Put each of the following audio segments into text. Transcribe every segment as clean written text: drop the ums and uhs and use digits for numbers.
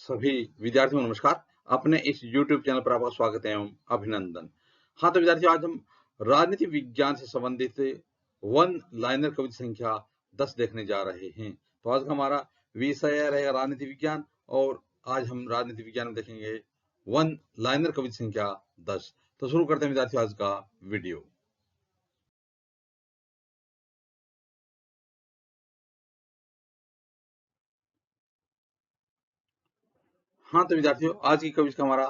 सभी विद्यार्थियों को नमस्कार। अपने इस YouTube चैनल पर आपका स्वागत है एवं अभिनंदन। हाँ, तो विद्यार्थियों, आज हम राजनीति विज्ञान से संबंधित वन लाइनर कविता संख्या 10 देखने जा रहे हैं। तो आज का हमारा विषय रहेगा राजनीति विज्ञान और आज हम राजनीति विज्ञान में देखेंगे वन लाइनर कविता संख्या 10। तो शुरू करते हैं विद्यार्थियों आज का वीडियो। हाँ, तो विद्यार्थियों, आज की कविता का हमारा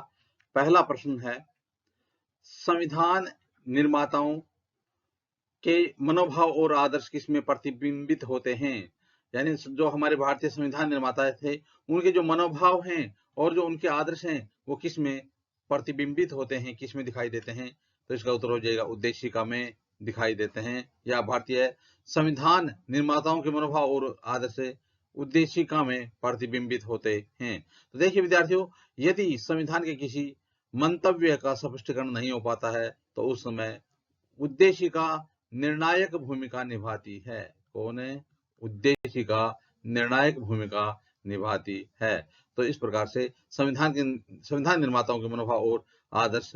पहला प्रश्न है, संविधान निर्माताओं के मनोभाव और आदर्श किसमें प्रतिबिंबित होते हैं। यानी जो हमारे भारतीय संविधान निर्माता थे, उनके जो मनोभाव हैं और जो उनके आदर्श हैं वो किसमें प्रतिबिंबित होते हैं, किसमें दिखाई देते हैं। तो इसका उत्तर हो जाएगा उद्देशिका में दिखाई देते हैं, या भारतीय संविधान निर्माताओं के मनोभाव और आदर्श उद्देशिका में प्रतिबिंबित होते हैं। तो देखिए विद्यार्थियों, यदि संविधान के किसी मंतव्य का स्पष्टीकरण नहीं हो पाता है तो उस समय उद्देशिका निर्णायक भूमिका निभाती है। कौन है? उद्देशिका निर्णायक भूमिका निभाती है। तो इस प्रकार से संविधान निर्माताओं के मनोभाव और आदर्श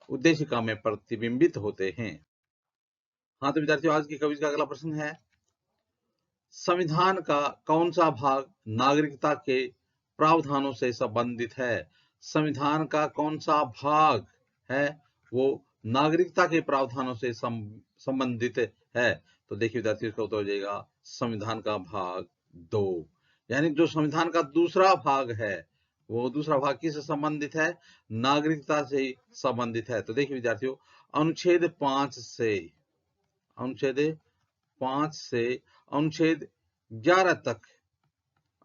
उद्देशिका में प्रतिबिंबित होते हैं। हाँ, तो विद्यार्थियों, आज की कविता का अगला प्रश्न है, संविधान का कौन सा भाग नागरिकता के प्रावधानों से संबंधित है। संविधान का कौन सा भाग है वो नागरिकता के प्रावधानों से संबंधित है। तो देखिए विद्यार्थियों, इसका उत्तर हो जाएगा संविधान का भाग 2। यानी जो संविधान का दूसरा भाग है वो दूसरा भाग किससे संबंधित है? नागरिकता से संबंधित है। तो देखिए विद्यार्थियों, अनुच्छेद 5 से अनुच्छेद 11 तक,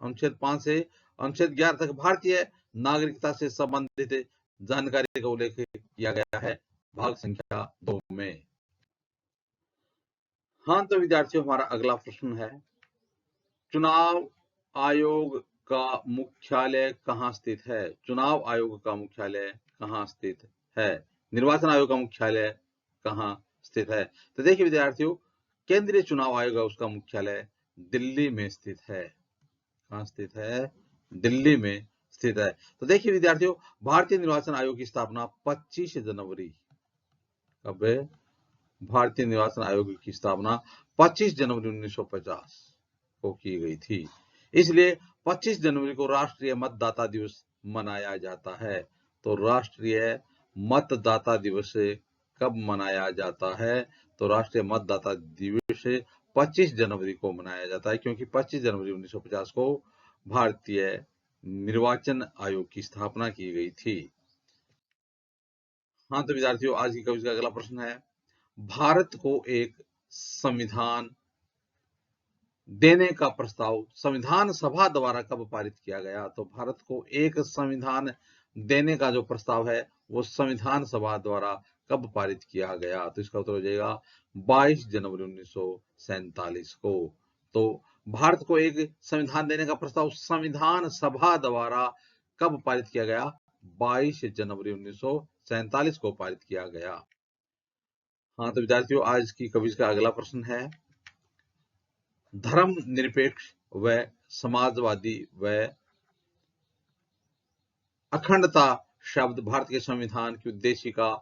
अनुच्छेद 5 से अनुच्छेद 11 तक भारतीय नागरिकता से संबंधित जानकारी का उल्लेख किया गया है भाग संख्या 2 में। हाँ, तो विद्यार्थियों, हमारा अगला प्रश्न है, चुनाव आयोग का मुख्यालय कहाँ स्थित है। चुनाव आयोग का मुख्यालय कहाँ स्थित है? निर्वाचन आयोग का मुख्यालय कहाँ स्थित है? तो देखिए विद्यार्थियों, केंद्रीय चुनाव आयोग है, उसका मुख्यालय दिल्ली में स्थित है। कहाँ स्थित है? दिल्ली में स्थित है। तो देखिए विद्यार्थियों, भारतीय निर्वाचन आयोग की स्थापना 25 जनवरी, कब है? भारतीय निर्वाचन आयोग की स्थापना 25 जनवरी 1950 को की गई थी। इसलिए 25 जनवरी को राष्ट्रीय मतदाता दिवस मनाया जाता है। तो राष्ट्रीय मतदाता दिवस कब मनाया जाता है? तो राष्ट्रीय मतदाता दिवस 25 जनवरी को मनाया जाता है, क्योंकि 25 जनवरी 1950 को भारतीय निर्वाचन आयोग की स्थापना की गई थी। हाँ, तो विद्यार्थियों, आज की कविता का अगला प्रश्न है, भारत को एक संविधान देने का प्रस्ताव संविधान सभा द्वारा कब पारित किया गया। तो भारत को एक संविधान देने का जो प्रस्ताव है वो संविधान सभा द्वारा कब पारित किया गया। तो इसका उत्तर हो जाएगा 22 जनवरी 1947 को। तो भारत को एक संविधान देने का प्रस्ताव संविधान सभा द्वारा कब पारित किया गया? 22 जनवरी 1947 को पारित किया गया। हाँ, तो विद्यार्थियों, आज की कविता का अगला प्रश्न है, धर्मनिरपेक्ष व समाजवादी व अखंडता शब्द भारत के संविधान की उद्देशिका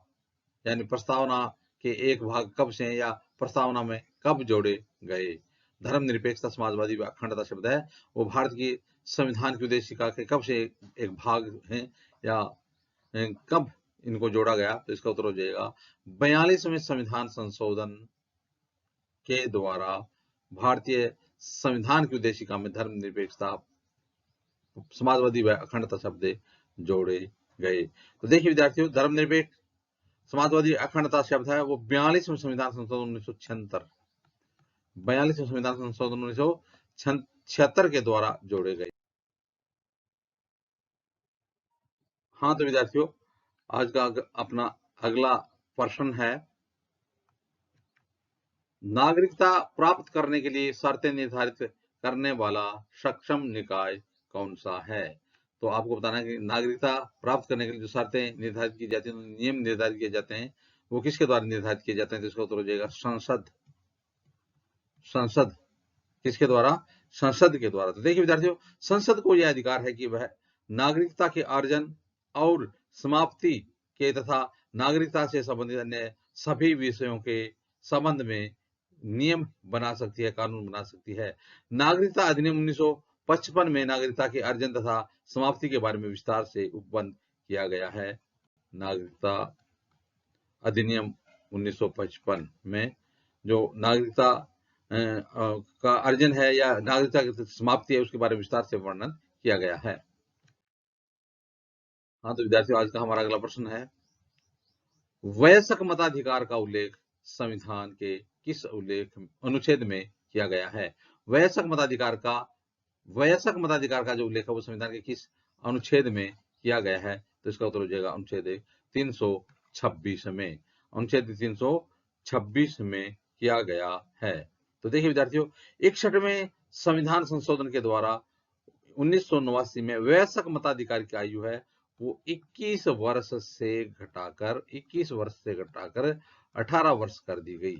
यानी प्रस्तावना के एक भाग कब से या प्रस्तावना में कब जोड़े गए। धर्मनिरपेक्षता, समाजवादी व अखंडता शब्द है वो भारत की संविधान की उद्देशिका के कब से एक भाग है या कब इनको जोड़ा गया। तो इसका उत्तर हो जाएगा 42वें संविधान संशोधन के द्वारा भारतीय संविधान की उद्देशिका में धर्मनिरपेक्षता, समाजवादी व अखंडता शब्द जोड़े गए। तो देखिए विद्यार्थियों, धर्मनिरपेक्ष, समाजवादी, अखंडता शब्द है वो 42वें संविधान संशोधन 1976 42वें संविधान संशोधन 1976 के द्वारा जोड़े गए। हाँ, तो विद्यार्थियों, आज का अपना अगला प्रश्न है, नागरिकता प्राप्त करने के लिए शर्तें निर्धारित करने वाला सक्षम निकाय कौन सा है। तो आपको बताना है कि नागरिकता प्राप्त करने के लिए जो शर्तें निर्धारित की जाती हैं, नियम निर्धारित किए जाते हैं, वो किसके द्वारा निर्धारित किए जाते हैं। तो इसका उत्तर हो जाएगा संसद किसके द्वारा? संसद के द्वारा। तो देखिए विद्यार्थियों, संसद को यह अधिकार है कि वह नागरिकता के अर्जन और समाप्ति के तथा नागरिकता से संबंधित अन्य सभी विषयों के संबंध में नियम बना सकती है, कानून बना सकती है। नागरिकता अधिनियम 1955 में नागरिकता के अर्जन तथा समाप्ति के बारे में विस्तार से उपबंध किया गया है। नागरिकता अधिनियम 1955 में जो नागरिकता का अर्जन है या नागरिकता की समाप्ति है, उसके बारे में विस्तार से वर्णन किया गया है। हाँ तो विद्यार्थियों, आज का हमारा अगला प्रश्न है, वयस्क मताधिकार का उल्लेख संविधान के किस अनुच्छेद में किया गया है? वयस्क मताधिकार का जो उल्लेख है वो संविधान के किस अनुच्छेद में किया गया है? तो इसका उत्तर हो जाएगा अनुच्छेद 326 में। अनुच्छेद 326 में किया गया है। तो देखिए विद्यार्थियों, 61वें संविधान संशोधन के द्वारा 1989 में वयस्क मताधिकार की आयु है वो 21 वर्ष से घटाकर 18 वर्ष कर दी गई।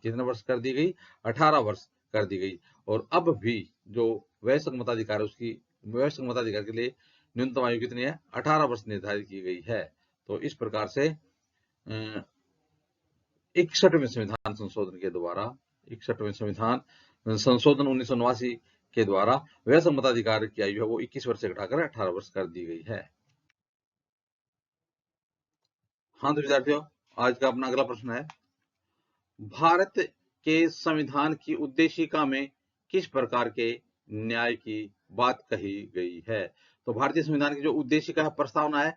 कितने वर्ष कर दी गई? 18 वर्ष कर दी गई। और अब भी जो वयस्क मताधिकार है, उसकी वयस्क मताधिकार के लिए न्यूनतम आयु कितनी है? 18 वर्ष निर्धारित की गई है। तो इस प्रकार से 61वें संविधान संशोधन के द्वारा 61वें संविधान संशोधन 1989 के द्वारा वयस्क मताधिकार की आयु है वो 21 वर्ष से घटाकर 18 वर्ष कर दी गई है। हाँ तो विद्यार्थियों, आज का अपना अगला प्रश्न है, भारत के संविधान की उद्देशिका में किस प्रकार के न्याय की बात कही गई है? तो भारतीय संविधान की जो उद्देशिका है, प्रस्तावना है,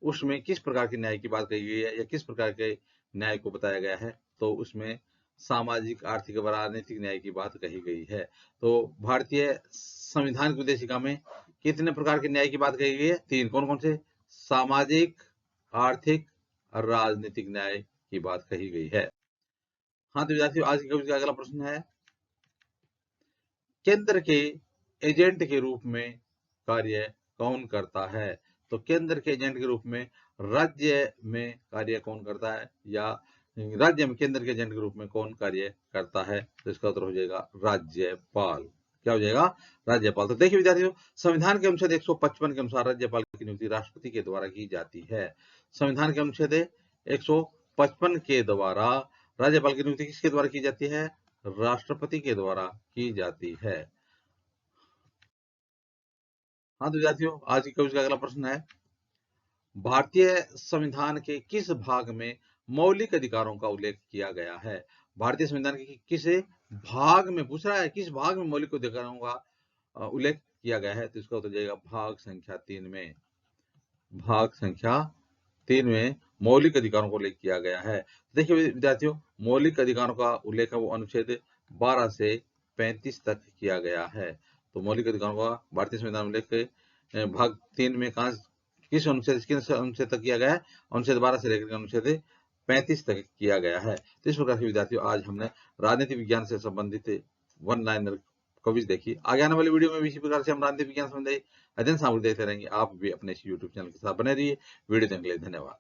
उसमें किस प्रकार के न्याय की बात कही गई है या किस प्रकार के न्याय को बताया गया है? तो उसमें सामाजिक, आर्थिक व राजनीतिक न्याय की बात कही गई है। तो भारतीय संविधान की उद्देशिका में कितने प्रकार के न्याय की बात कही गई है? 3। कौन कौन से? सामाजिक, आर्थिक और राजनीतिक न्याय की बात कही गई है। हाँ तो विद्यार्थियों, आज की कविता का अगला प्रश्न है, केंद्र के एजेंट के रूप में कार्य कौन करता है? तो केंद्र के एजेंट के रूप में राज्य में कार्य कौन करता है या राज्य में केंद्र के एजेंट के रूप में कौन कार्य करता है? तो इसका उत्तर हो जाएगा राज्यपाल। क्या हो जाएगा? राज्यपाल। तो देखिए विद्यार्थियों, संविधान के अनुच्छेद 155 के अनुसार राज्यपाल की नियुक्ति राष्ट्रपति के द्वारा की जाती है। संविधान के अनुच्छेद 155 के द्वारा राज्यपाल की नियुक्ति किसके द्वारा की जाती है? राष्ट्रपति के द्वारा की जाती है। हाँ तो विद्यार्थियों, आज की कविता का अगला प्रश्न है, भारतीय संविधान के किस भाग में मौलिक अधिकारों का उल्लेख किया गया है? भारतीय संविधान के किस भाग में पूछ रहा है, किस भाग में मौलिक अधिकारों का उल्लेख किया गया है? तो इसका उत्तर जाएगा भाग संख्या 3 में। भाग संख्या 3 में मौलिक अधिकारों का उल्लेख किया गया है। देखिए विद्यार्थियों, मौलिक अधिकारों का उल्लेख है वो अनुच्छेद 12 से 35 तक किया गया है। तो मौलिक अधिकारों का भारतीय संविधान में उल्लेख भाग 3 में किस अनुच्छेद तक किया गया है? अनुच्छेद 12 से लेकर अनुच्छेद 35 तक किया गया है। तो इस प्रकार से विद्यार्थियों, आज हमने राजनीति विज्ञान से संबंधित वन लाइनर क्विज देखी। आगे आने वाली वीडियो में भी इसी प्रकार से हम राजनीति विज्ञान संबंधी अध्ययन सामग्री देते रहेंगे। आप भी अपने इस YouTube चैनल के साथ बने रहिए। वीडियो देखने के लिए धन्यवाद।